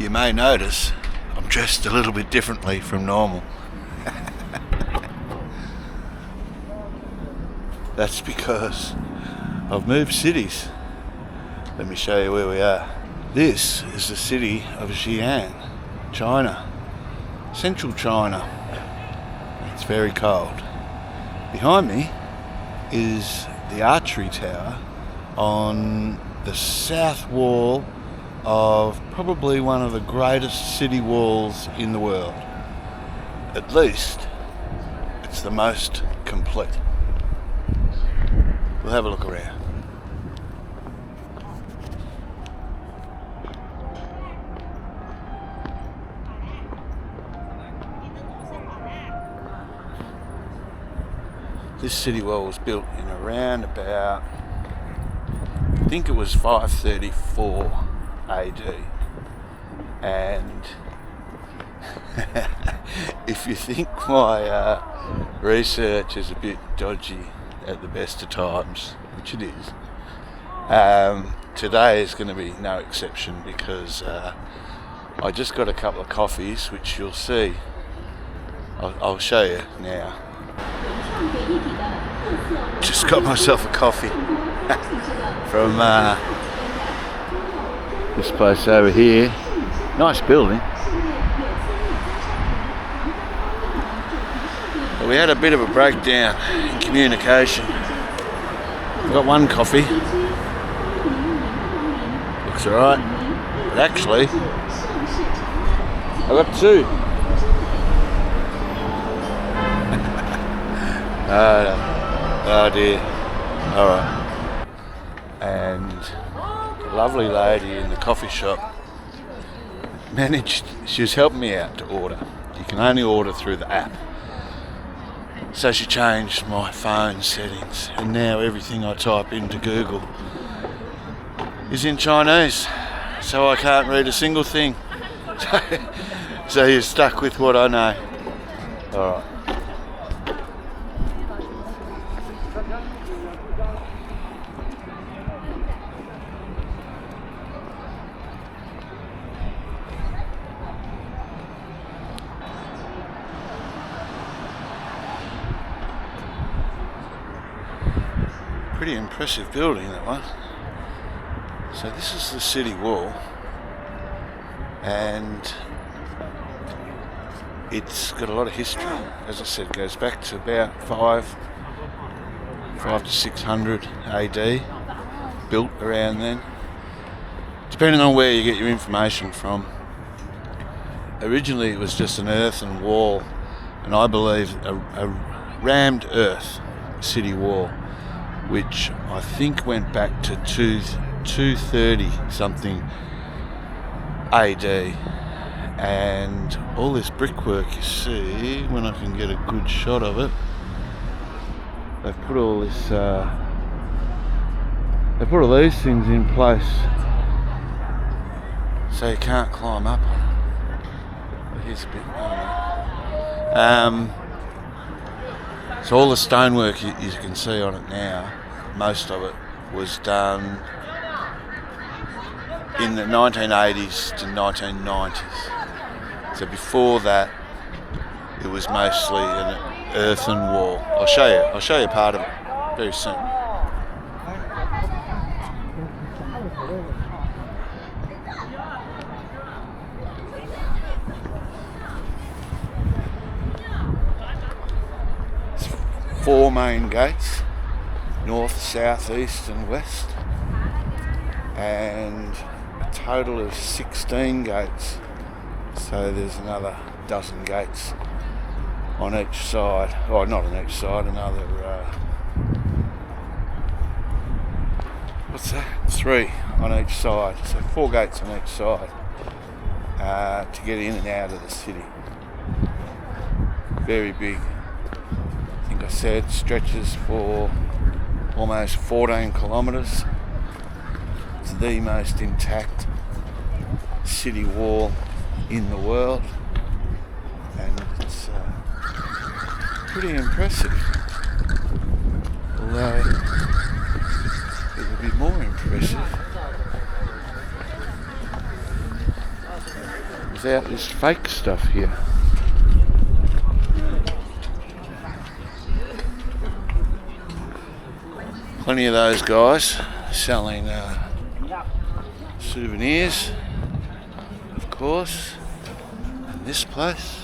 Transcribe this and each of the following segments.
You may notice I'm dressed a little bit differently from normal. That's because I've moved cities. Let me show you where we are. This is the city of Xi'an, China, central China. It's very cold. Behind me is the archery tower on the south wall of probably one of the greatest city walls in the world. At least it's the most complete. We'll have a look around. This city wall was built in around about, I think it was 534 AD. And if you think my research is a bit dodgy at the best of times, which it is, today is going to be no exception, because I just got a couple of coffees, which you'll see. I'll show you now. Just got myself a coffee from this place over here. Nice building. But we had a bit of a breakdown in communication. I got one coffee. Looks alright. But actually, I got two. Oh dear. Alright. And a lovely lady in the coffee shop she was helping me out to order. You can only order through the app. So she changed my phone settings, and now everything I type into Google is in Chinese. So I can't read a single thing. So you're stuck with what I know. Alright. Pretty impressive building, that one. So this is the city wall, and it's got a lot of history. As I said, it goes back to about 5 to 600 AD, built around then, depending on where you get your information from. Originally it was just an earthen wall, and I believe a rammed earth city wall, which I think went back to 230 something AD. And all this brickwork you see, when I can get a good shot of it, they've put all this, they put all these things in place so you can't climb up on it. But here's a bit more. So all the stonework you can see on it now, most of it was done in the 1980s to 1990s. So before that, it was mostly an earthen wall. I'll show you part of it very soon. Four main gates, north, south, east and west, and a total of 16 gates. So there's another dozen gates on each side. Oh, not on each side, another, what's that? 3 on each side. So 4 gates on each side to get in and out of the city. Very big. I said stretches for almost 14 kilometres. It's the most intact city wall in the world, and it's pretty impressive. Although it would be more impressive without this fake stuff here. Plenty of those guys selling souvenirs, of course. And this place.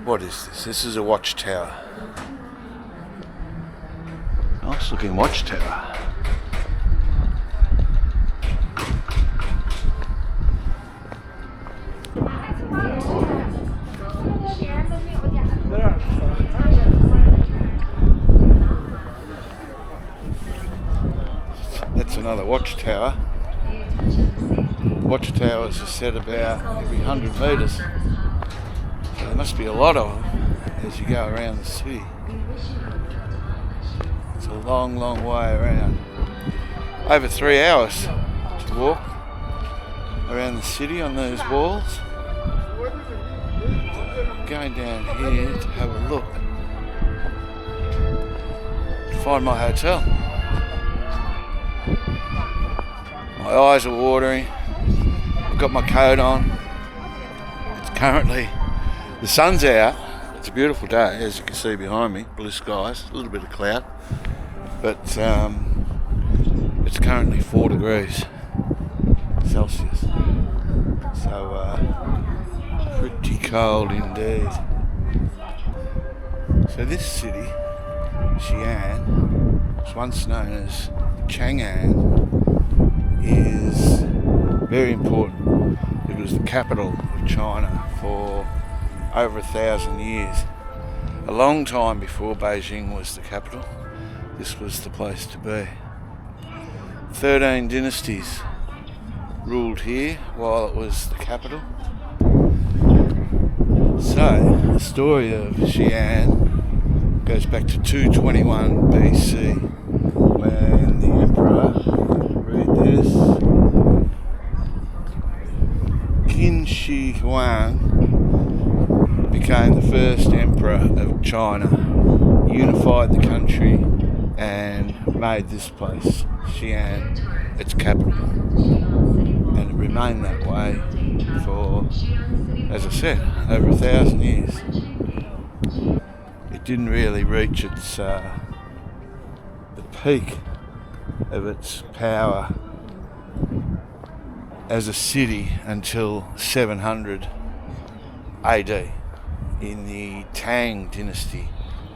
What is this? This is a watchtower. Nice looking watchtower. That's another watchtower. Watchtowers are set about every 100 metres. So there must be a lot of them as you go around the city. It's a long, long way around. Over 3 hours to walk around the city on those walls. Going down here to have a look. Find my hotel. My eyes are watering. I've got my coat on. It's currently, the sun's out. It's a beautiful day, as you can see behind me. Blue skies, a little bit of cloud. But it's currently 4 degrees Celsius. So pretty cold indeed. So this city, Xi'an, was once known as Chang'an, is very important. It was the capital of China for over 1,000 years. A long time before Beijing was the capital, this was the place to be. 13 dynasties ruled here while it was the capital. So, the story of Xi'an goes back to 221 BC, when the emperor, read this, Qin Shi Huang became the first emperor of China, unified the country and made this place, Xi'an, its capital. And it remained that way for, as I said, over 1,000 years. It didn't really reach its the peak of its power as a city until 700 AD in the Tang dynasty,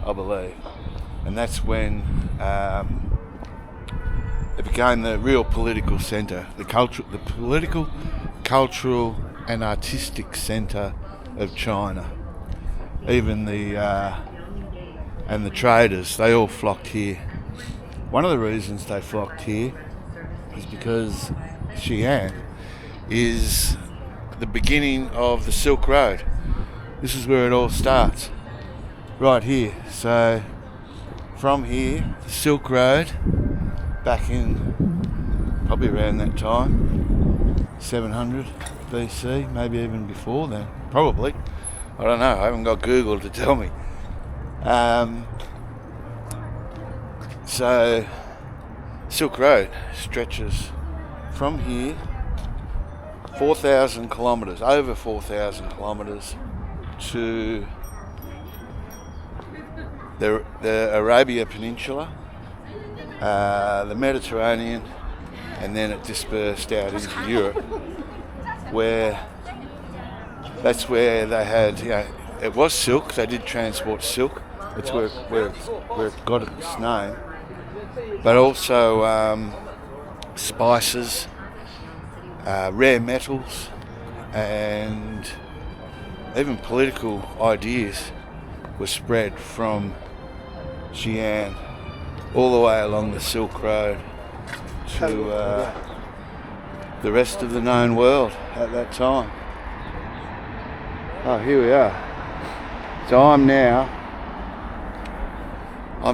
I believe. And that's when it became the real political centre, the political, cultural and artistic centre of China. Even the traders, they all flocked here. One of the reasons they flocked here is because Xi'an is the beginning of the Silk Road. This is where it all starts, right here. So from here, the Silk Road, back in probably around that time, 700 BC, maybe even before then, probably. I don't know, I haven't got Google to tell me. So Silk Road stretches from here 4,000 kilometres, over 4,000 kilometres to the Arabia Peninsula, the Mediterranean, and then it dispersed out into Europe, where that's where they had, it was silk, they did transport silk, that's where it got its name, but also spices, rare metals, and even political ideas were spread from Xi'an all the way along the Silk Road to the rest of the known world at that time. Oh, here we are. So I'm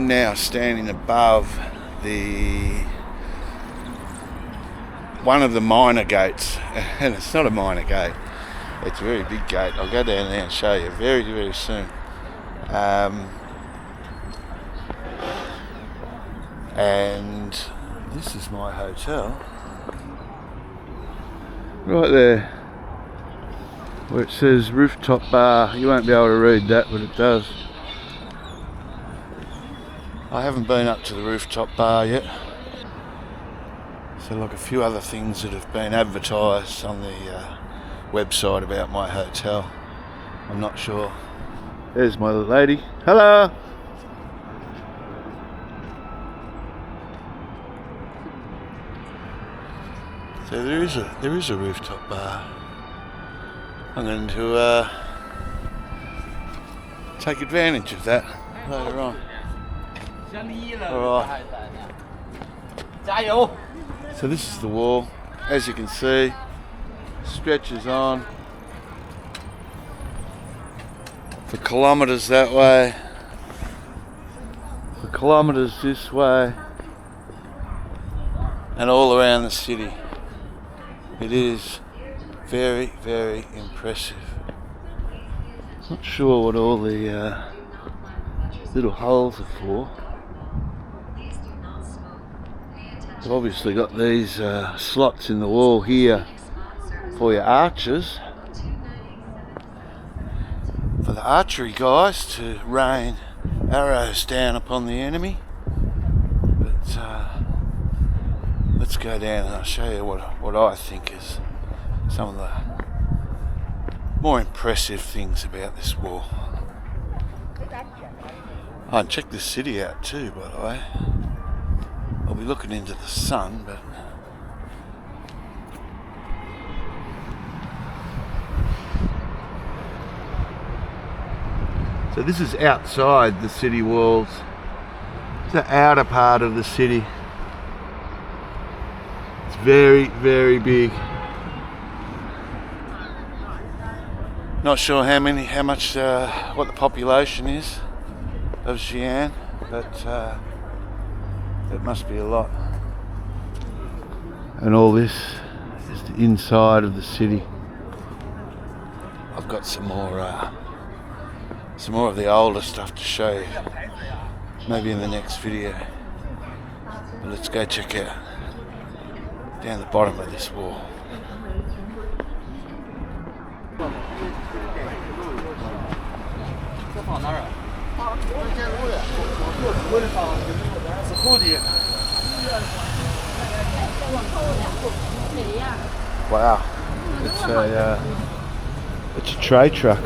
now standing above one of the minor gates, and it's not a minor gate, it's a very big gate. I'll go down there and show you very, very soon. And this is my hotel. Right there, where it says rooftop bar. You won't be able to read that, but it does. I haven't been up to the rooftop bar yet. So like a few other things that have been advertised on the website about my hotel. I'm not sure. There's my lady. Hello! So there is a rooftop bar. I'm going to take advantage of that later on. Alright. So this is the wall, as you can see, stretches on for kilometres that way, for kilometres this way, and all around the city. It is very, very impressive. Not sure what all the little holes are for. They've obviously got these slots in the wall here for your archers, for the archery guys to rain arrows down upon the enemy. But let's go down and I'll show you what I think is some of the more impressive things about this wall. Oh, and check this city out too, by the way. I'll be looking into the sun, but so this is outside the city walls. It's the outer part of the city. It's very, very big. Not sure how much, what the population is of Xi'an, but it must be a lot. And all this is the inside of the city. I've got some more of the older stuff to show you, maybe in the next video. But let's go check out down the bottom of this wall. Wow, it's a tray truck,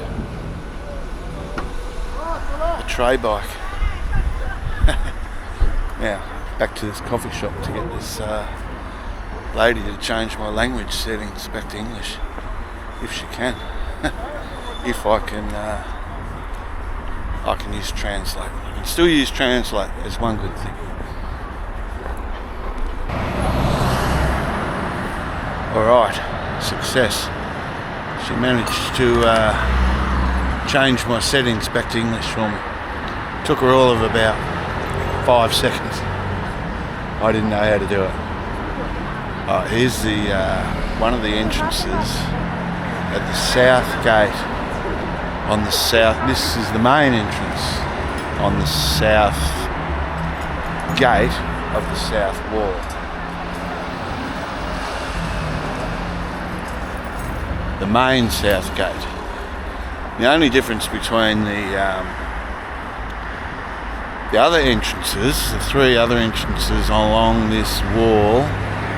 a tray bike. Now back to this coffee shop to get this lady to change my language settings back to English, if she can. If I can use Translate. I can still use Translate as one good thing. Alright, success. She managed to change my settings back to English for me. Took her all of about 5 seconds. I didn't know how to do it. Here's the one of the entrances at the south gate. On the south, this is the main entrance on the south gate of the south wall. The main south gate. The only difference between the other entrances, the three other entrances along this wall,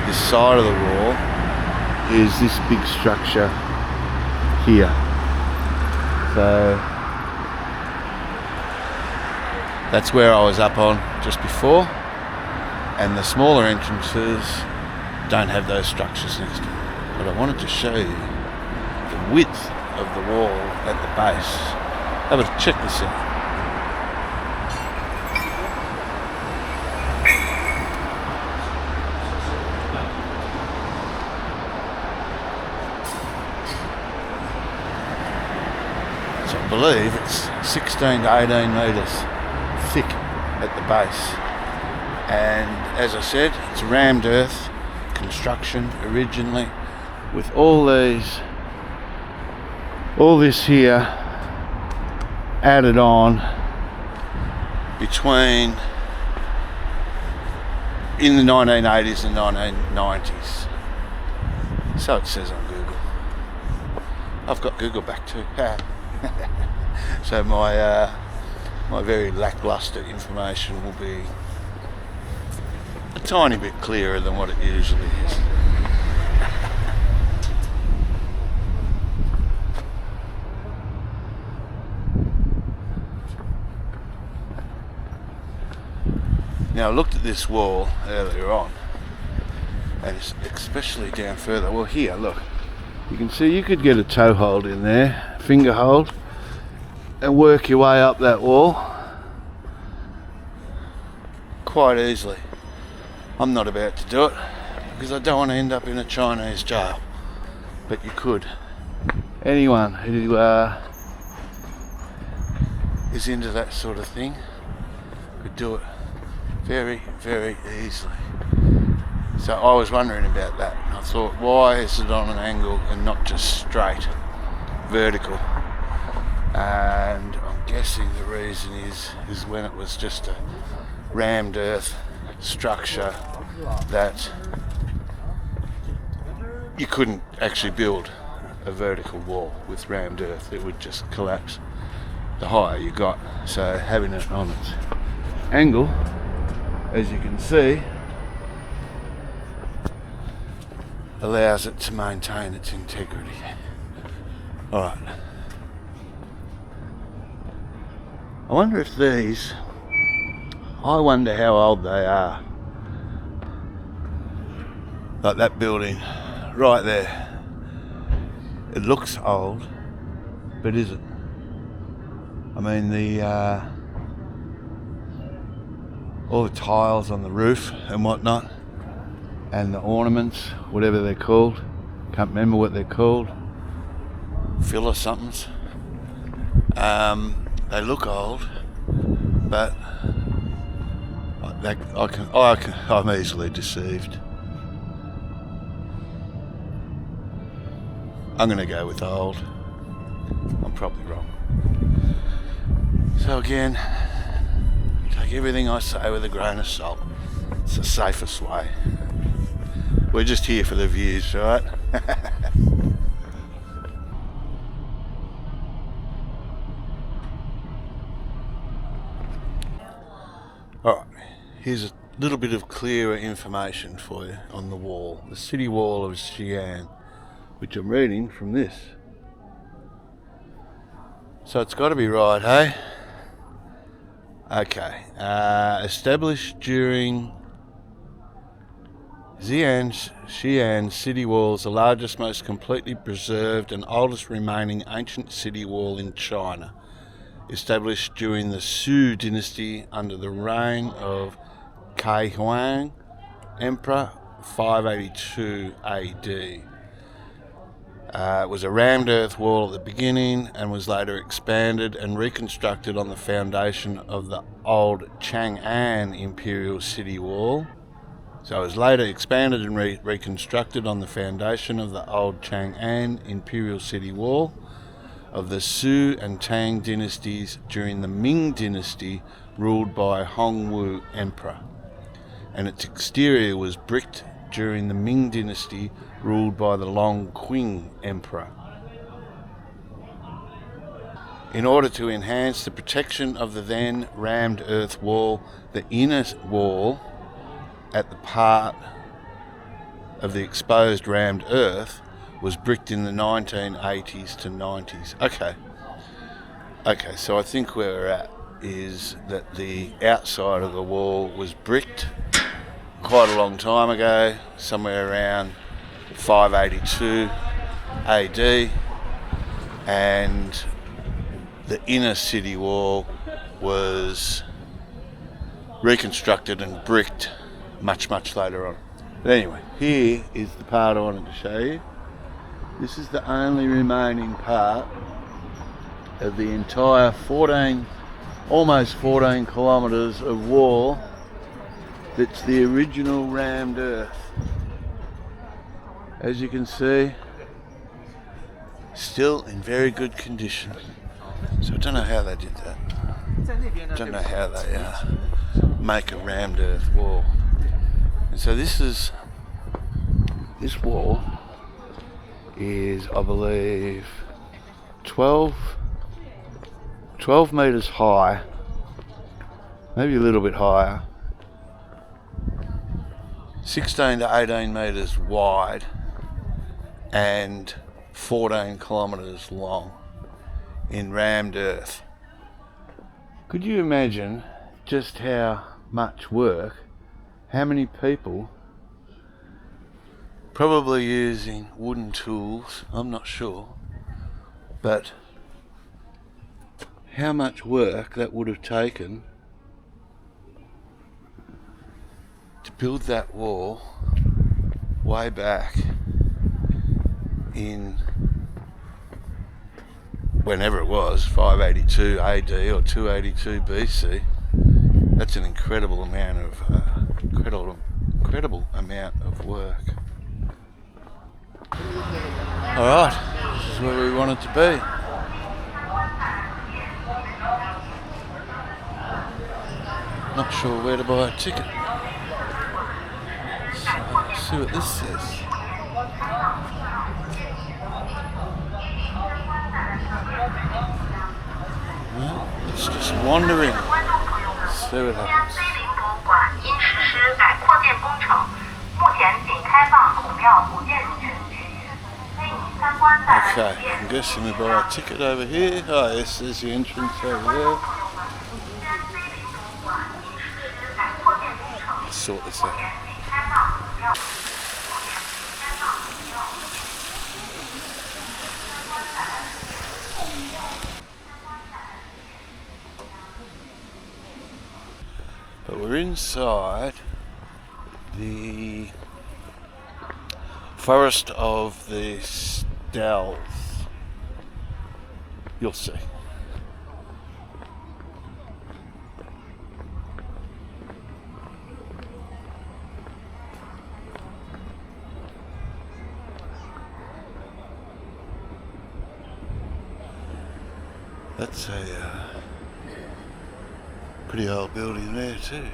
this side of the wall, is this big structure here. So that's where I was up on just before, and the smaller entrances don't have those structures next to them. But I wanted to show you the width of the wall at the base. Have a check this out. I believe it's 16 to 18 metres thick at the base, and as I said, it's rammed earth construction originally, with all this here added on between in the 1980s and 1990s. So it says on Google. I've got Google back too. So my very lackluster information will be a tiny bit clearer than what it usually is. Now I looked at this wall earlier on, and especially down further. Well, here, look, you can see you could get a toe hold in there, finger hold, and work your way up that wall quite easily. I'm not about to do it because I don't want to end up in a Chinese jail, but you could. Anyone who is into that sort of thing could do it very, very easily. So I was wondering about that, and I thought, why is it on an angle and not just straight vertical? And I'm guessing the reason is when it was just a rammed earth structure that you couldn't actually build a vertical wall with rammed earth. It would just collapse the higher you got. So having it on its angle, as you can see, allows it to maintain its integrity. Alright. I wonder if these, I wonder how old they are. Like that building right there. It looks old, but is it? I mean, all the tiles on the roof and whatnot, and the ornaments, whatever they're called, can't remember what they're called, filler somethings. They look old, but I'm easily deceived. I'm going to go with old. I'm probably wrong. So again, take everything I say with a grain of salt. It's the safest way. We're just here for the views, right? Alright, here's a little bit of clearer information for you on the wall. The city wall of Xi'an, which I'm reading from this. So it's got to be right, hey? Okay. Established during Xi'an city walls, the largest, most completely preserved and oldest remaining ancient city wall in China. Established during the Sui dynasty under the reign of Kai Huang Emperor, 582 AD. It was a rammed earth wall at the beginning and was later expanded and reconstructed on the foundation of the old Chang'an imperial city wall. So it was later expanded and reconstructed on the foundation of the old Chang'an imperial city wall of the Sui and Tang dynasties during the Ming dynasty ruled by Hongwu Emperor. And its exterior was bricked during the Ming dynasty ruled by the Long Qing Emperor. In order to enhance the protection of the then rammed earth wall, the inner wall at the part of the exposed rammed earth was bricked in the 1980s to 90s. Okay, so I think where we're at is that the outside of the wall was bricked quite a long time ago, somewhere around 582 AD, and the inner city wall was reconstructed and bricked much later on. But anyway, here is the part I wanted to show you. This is the only remaining part of the entire almost 14 kilometres of wall that's the original rammed earth. As you can see, still in very good condition. So I don't know how they did that. I don't know how they make a rammed earth wall. And so this wall is, I believe, 12 metres high, maybe a little bit higher, 16 to 18 metres wide, and 14 kilometres long in rammed earth. Could you imagine just how much work, how many people, probably using wooden tools, I'm not sure, but how much work that would have taken to build that wall way back in whenever it was, 582 AD or 282 BC. That's an incredible amount of work. Alright, this is where we wanted to be. Not sure where to buy a ticket. So, let's see what this says. Well, it's just wandering. Let's see what happens. Okay, I'm guessing we buy a ticket over here. Oh yes, there's the entrance over there. Let's sort this out. But we're inside the forest of the Stells. You'll see. That's a pretty old building there too.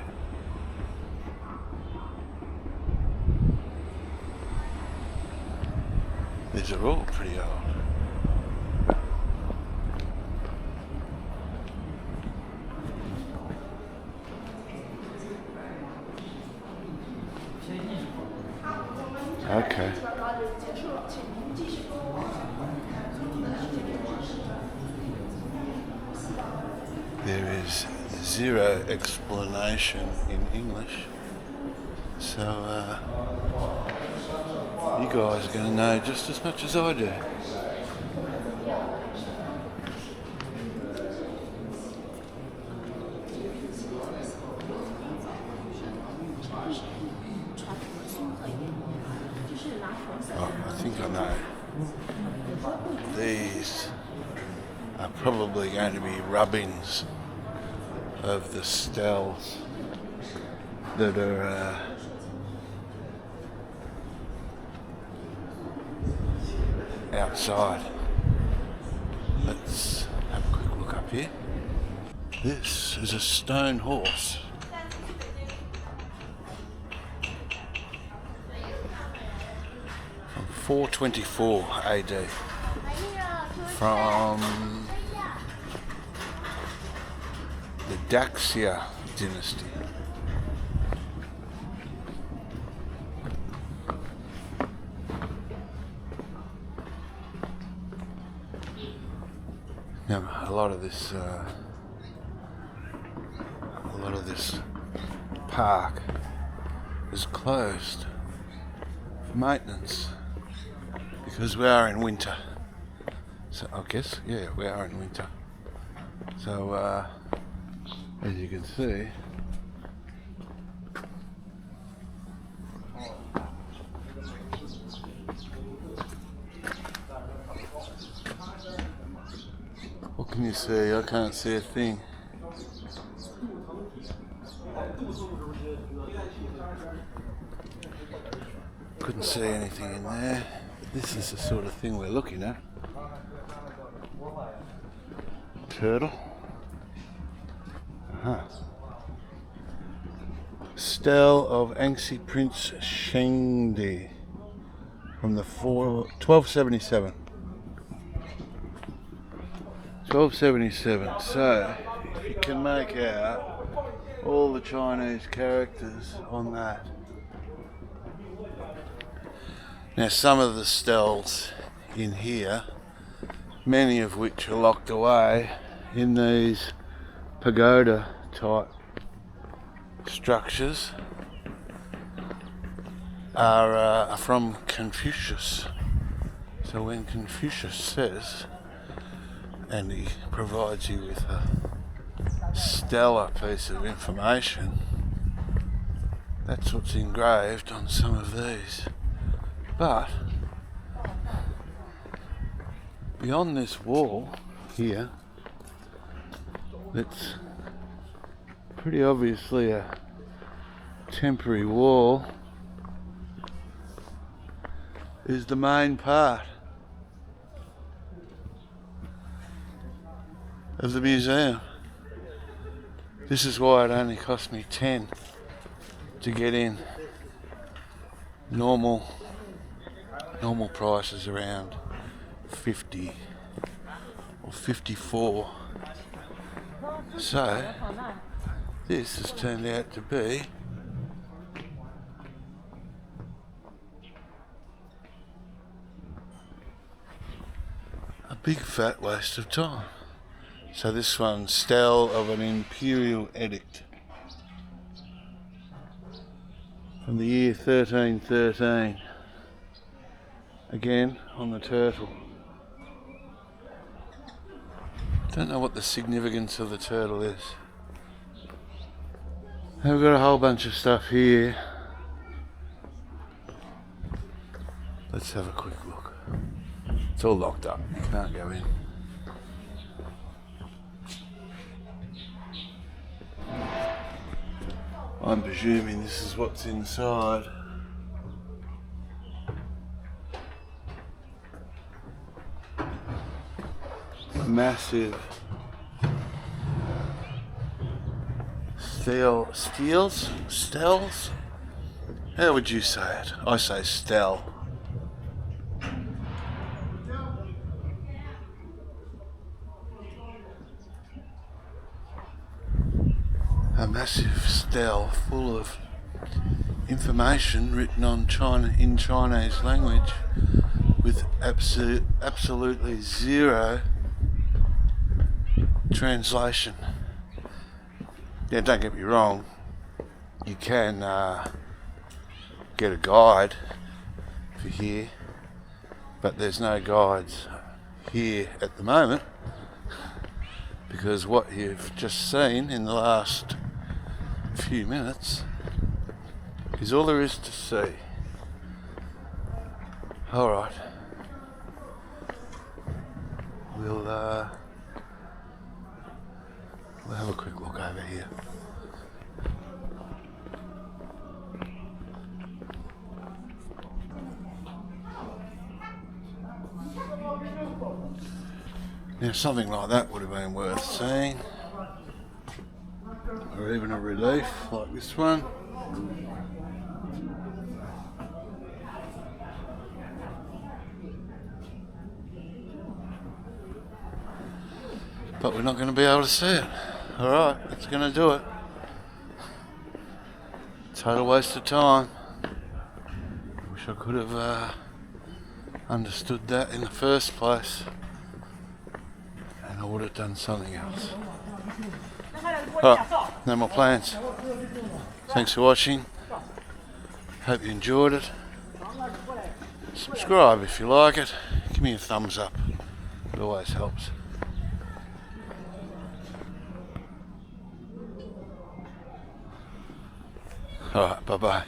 These are all pretty old. Okay. There is zero explanation in English, so you guys are going to know just as much as I do. Oh, I think I know. These are probably going to be rubbings of the Stells that are outside. Let's have a quick look up here. This is a stone horse. From 424 AD. From the Daxia dynasty. Now, a lot of this park is closed for maintenance because we are in winter. So I guess, yeah, we are in winter. So as you can see, what can you see? I can't see a thing. Couldn't see anything in there. This is the sort of thing we're looking at. Turtle. Stele of Anxi Prince Shengdi from the 1277. 1277. So, if you can make out all the Chinese characters on that. Now, some of the steles in here, many of which are locked away in these pagoda type structures, are from Confucius. So when Confucius says, and he provides you with a stellar piece of information, that's what's engraved on some of these. But beyond this wall here, that's pretty obviously a temporary wall, is the main part of the museum. This is why it only cost me 10 to get in. Normal price is around 50 or 54. So this has turned out to be a big fat waste of time. So this one's Stele of an Imperial Edict from the year 1313. Again on the turtle. Don't know what the significance of the turtle is. We've got a whole bunch of stuff here. Let's have a quick look. It's all locked up, you can't go in. I'm presuming this is what's inside. Massive steles? How would you say it? I say stele. A massive stele full of information written on in Chinese language with absolutely zero translation. Yeah, don't get me wrong, you can get a guide for here, but there's no guides here at the moment, because what you've just seen in the last few minutes is all there is to see. Alright, we'll have a quick look over here. Now something like that would have been worth seeing, or even a relief like this one. But we're not going to be able to see it. Alright, that's going to do it. Total waste of time. Wish I could have understood that in the first place, and I would have done something else. Oh, no more plans. Thanks for watching. Hope you enjoyed it. Subscribe if you like it. Give me a thumbs up. It always helps. Alright, bye bye.